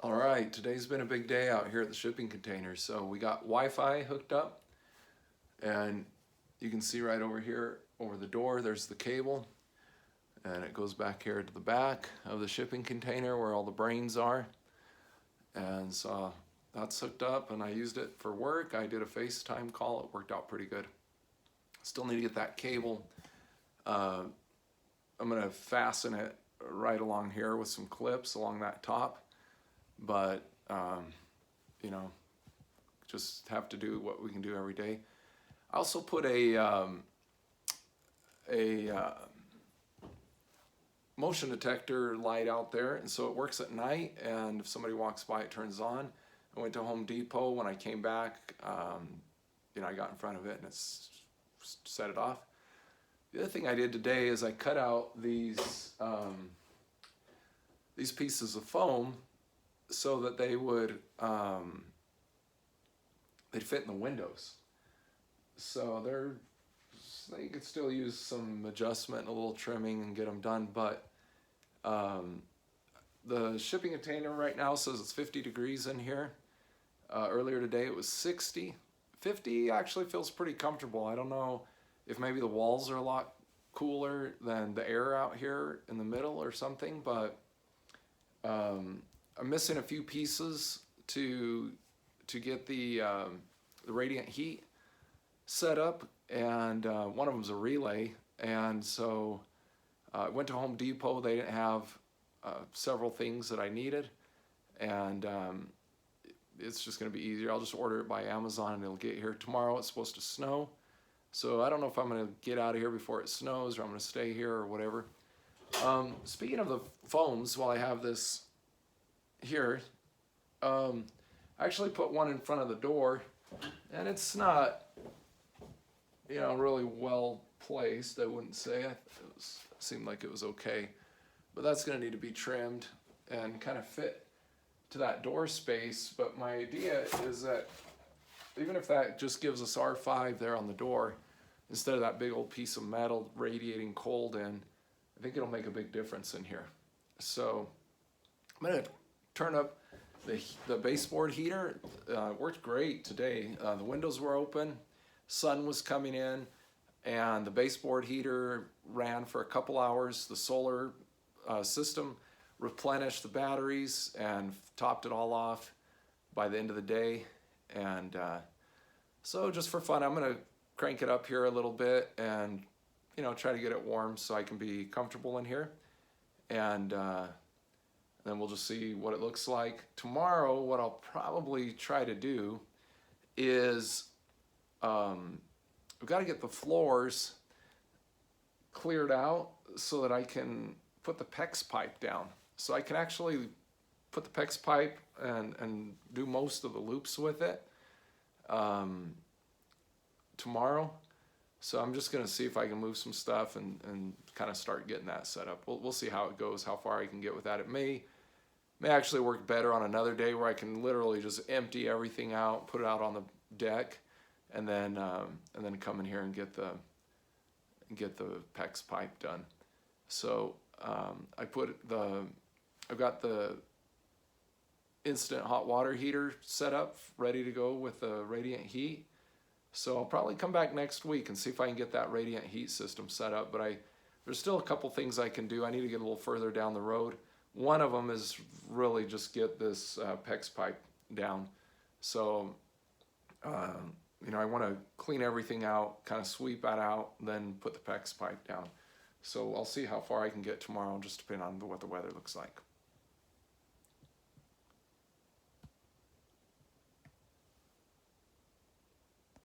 All right, today's been a big day out here at the shipping container. So we got Wi-Fi hooked up, and you can see right over here over the door there's the cable, and it goes back here to the back of the shipping container where all the brains are. And so that's hooked up, and I used it for work. I did a FaceTime call. It worked out pretty good. Still need to get that cable. I'm gonna fasten it right along here with some clips along that top, but you know, just have to do what we can do every day. I also put a motion detector light out there, and so it works at night, and if somebody walks by it turns on. I went to Home Depot. When I came back, I got in front of it and it's set it off. The other thing I did today is I cut out these pieces of foam so that they would they'd fit in the windows. So they could still use some adjustment and a little trimming and get them done, but the shipping container right now says it's 50 degrees in here. Earlier today it was 60. 50 actually feels pretty comfortable. I don't know if maybe the walls are a lot cooler than the air out here in the middle or something, but I'm missing a few pieces to get the radiant heat set up, and one of them's a relay, and so I went to Home Depot. They didn't have several things that I needed, and it's just going to be easier. I'll just order it by Amazon and it'll get here tomorrow. It's supposed to snow, so I don't know if I'm going to get out of here before it snows or I'm going to stay here or whatever. Speaking of the foams, while I have this here, I actually put one in front of the door, and it's not, really well placed, I wouldn't say. It seemed like it was okay, but that's going to need to be trimmed and kind of fit to that door space. But my idea is that even if that just gives us R5 there on the door, instead of that big old piece of metal radiating cold in, I think it'll make a big difference in here. So I'm going to turn up the baseboard heater. Worked great today. The windows were open, sun was coming in, and the baseboard heater ran for a couple hours. The solar system replenished the batteries and topped it all off by the end of the day. And so just for fun, I'm going to crank it up here a little bit and try to get it warm so I can be comfortable in here. And then we'll just see what it looks like. Tomorrow, what I'll probably try to do is we've got to get the floors cleared out so that I can put the PEX pipe down. So I can actually put the PEX pipe and do most of the loops with it tomorrow. So I'm just going to see if I can move some stuff and kind of start getting that set up. We'll see how it goes, how far I can get with that. It may actually work better on another day where I can literally just empty everything out, put it out on the deck, and then come in here and get the PEX pipe done. So I've got the instant hot water heater set up, ready to go with the radiant heat. So I'll probably come back next week and see if I can get that radiant heat system set up. But there's still a couple things I can do. I need to get a little further down the road. One of them is really just get this PEX pipe down. So I want to clean everything out, kind of sweep that out, then put the PEX pipe down. So I'll see how far I can get tomorrow, just depending on what the weather looks like.